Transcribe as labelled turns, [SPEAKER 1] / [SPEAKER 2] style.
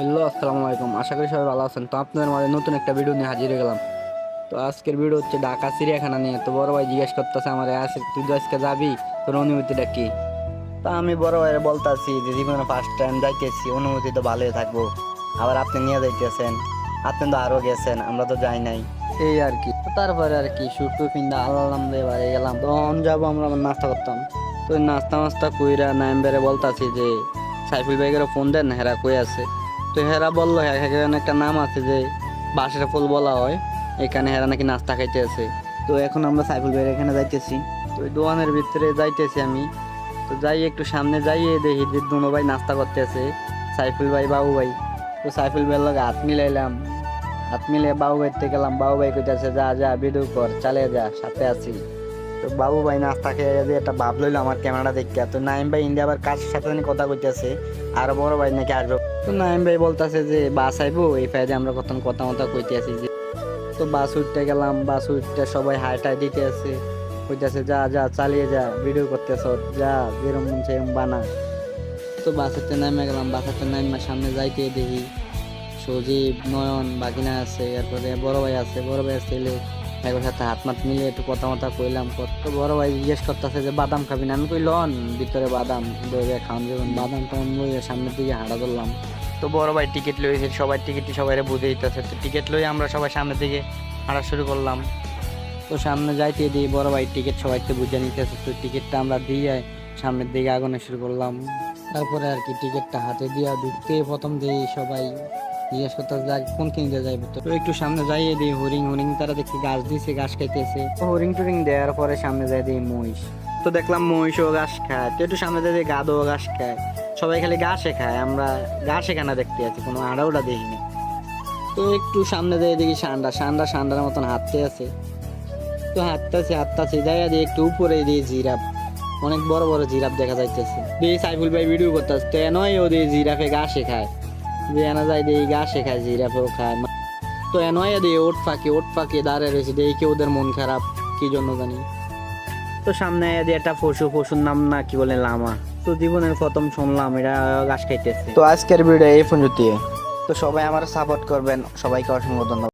[SPEAKER 1] Hello, আসসালামু আলাইকুম। আশা করি সবাই ভালো আছেন। তো আপনাদের মাঝে নতুন একটা ভিডিও নিয়ে হাজির হয়ে গেলাম। তো আজকের ভিডিও হচ্ছে ঢাকা চিড়িয়াখানা নিয়ে। তো বড় ভাই জিজ্ঞেস করতেছে আমার, আসিফ তুই তো আজকে যাবি, তোর অনুভূতিটা কি? তা আমি বড় ভাইয়ের বলতাছি যে জীবনে ফার্স্ট টাইম যাইতেছি, অনুভূতি তো ভালোই থাকবো। আবার আপনি নিয়ে যাইতেছেন, আপনি তো আরো গেছেন, আমরা তো যাই নাই, এই আর কি। তো তারপরে আর কি শুটু পিন্দা আল্লাহ বাড়ি গেলাম। তখন যাবো আমরা আবার নাস্তা করতাম। তো ওই নাস্তা মাস্তা কইরা নাইমবারে বলতাছি যে সাইফুল ভাইয়েরও ফোন দেন, হেরা কই আছে। তো হেরা বললো এখানে একটা নাম আছে যে বাঁশের ফুল বলা হয়, এখানে হেরা নাকি নাস্তা খাইতে আছে। তো এখন আমরা সাইফুল ভাইয়ের এখানে যাইতেছি। তো ওই দোকানের ভিতরে যাইতেছি আমি। তো যাই একটু সামনে যাইয়ে দেখি যে দুনো ভাই নাস্তা করতেছে, সাইফুল ভাই বাবু ভাই। তো সাইফুল ভাইয়ের লগে হাত মিলাইলাম, হাত মিলিয়ে বাবু ভাইতে গেলাম। বাবু ভাই কইতেছে যা যা ভিডিও কর, চালিয়ে যা, সাথে আছি। তো বাবু ভাই নাস্তা খেয়ে দিয়ে একটা ভাব লইলো আমার ক্যামেরা দেখতে। তো নাইম ভাই ইন্ডিয়া আবার কার সাথে জানি কথা কইতেছে, আর বড় ভাই নাকি আসবে। তো নাইম ভাই বলতেছে যে বাস আইবো, এই ফাইদে আমরা কত কথা মতো কইতে আছি যে। তো বাস উঠতে গেলাম, বাস উঠতে সবাই হাই টাই দিতে আছে, কইতেছে যা যা চালিয়ে যা, ভিডিও করতেছ, যা যেরকম মন সেরকম বানা। তো বাসেতে নামে গেলাম, বাসেতে নামে সামনে যাইতে দেখি সজীব, নয়ন, বাগিনা আছে, এরপরে বড় ভাই আছে, বড় ভাই ছেলে একবার সাথে হাত মাত মিলে একটু কথা মতা কইলাম। তো বড় ভাই জিজ্ঞেস করতেছে যে বাদাম খাবি না? আমি কই লন ভিতরে বাদাম দইয়ে খাওয়ান যাবেন। বাদাম টাদাম লইয়ে সামনের দিকে হাঁটা ধরলাম। তো বড় ভাই টিকিট লইছে, সবাই টিকিটই সবাই বুঝে দিতেছে। তো টিকিট লই আমরা সবাই সামনের দিকে হাঁটা শুরু করলাম। তো সামনে যাইতে দিই বড় ভাই টিকিট সবাইকে বুঝে নিতেছে। তো টিকিটটা আমরা দিয়ে সামনের দিকে আগানো শুরু করলাম। তারপরে আর কি টিকিটটা হাতে দিয়া ঢুকতে প্রথম দিই সবাই জিজ্ঞেস করতে যাক কোন কিনতে যাইবে। তো একটু সামনে যাইয়ে দিই হরিং হরিং, তারা দেখি ঘাস দিছে, ঘাস খাইতেছে। তো হরিং টুরিং দেওয়ার পরে সামনে যাই দিই মহিষ। তো দেখলাম মহিষও ঘাস খায়। তো একটু সামনে যাই দিই গাদও ঘাস খায়। সবাই খালি ঘাসে খায়, আমরা ঘাসে খানা দেখতে আছি, কোনো আড়াউড়া দেখিনি। তো একটু সামনে যাই দেখি সান্ডা সান্ডা সান্ডার মতন হাঁটতে আছে। তো হাঁটতেছি যাইয়া দিয়ে একটু উপরে দিয়ে জিরাফ, অনেক বড় বড় জিরাফ দেখা যাইতেছে। দিয়ে সাইফুল ভাই ভিডিও করতেছে, তো নয় ও দিয়ে জিরাফে ঘাসে খায়, যে এনা যায় দিয়ে ঘাসে খায়, জিরাফেও খায়। তো নয় দিয়ে ওট ফাঁকি দাঁড়িয়ে রয়েছে, দিয়ে কি ওদের মন খারাপ কি জন্য জানি। তো সামনে দিয়ে একটা পশুর নাম না কি বলে লামা। তো জীবনের প্রথম শুনলাম এটা ঘাস খাইতেছে। তো আজকের ভিডিও এই পর্যন্ত। তো সবাই আমার সাপোর্ট করবেন, সবাইকে অসংখ্য ধন্যবাদ।